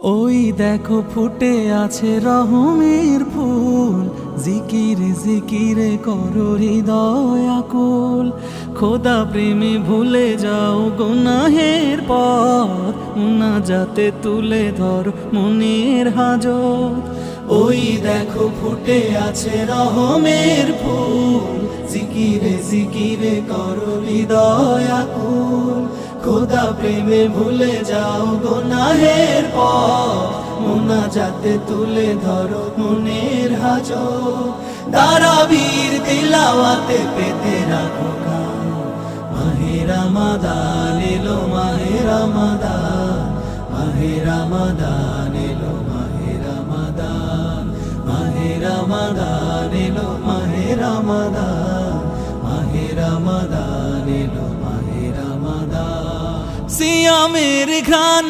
ওই দেখো ফুটে আছে রহমের ফুল, জিকিরে জিকিরে করো হৃদয় আকুল। খোদা প্রেমে ভুলে যাও গুনাহের পথ, মুনাজাতে তুলে ধরো মনের হাজত। ওই দেখো ফুটে আছে রহমের ফুল, জিকিরে জিকিরে করো হৃদয় আকুল। খোদা প্রেমে ভুলে যাও গুনাহের পথ, মুনাজাতে তুলে ধরো মনের হাজত। তারাবির তিলাওয়াতে পেতে রাখো কান, মাহে রমাদান এলো, মাহে রমাদান, মাহে রমাদান এলো, মাহে রমাদান, মাহে রমাদান এলো, মাহে রমাদান, মাহে রমাদান এলো, মাহে রমাদান। সিয়ামের ঘ্রাণ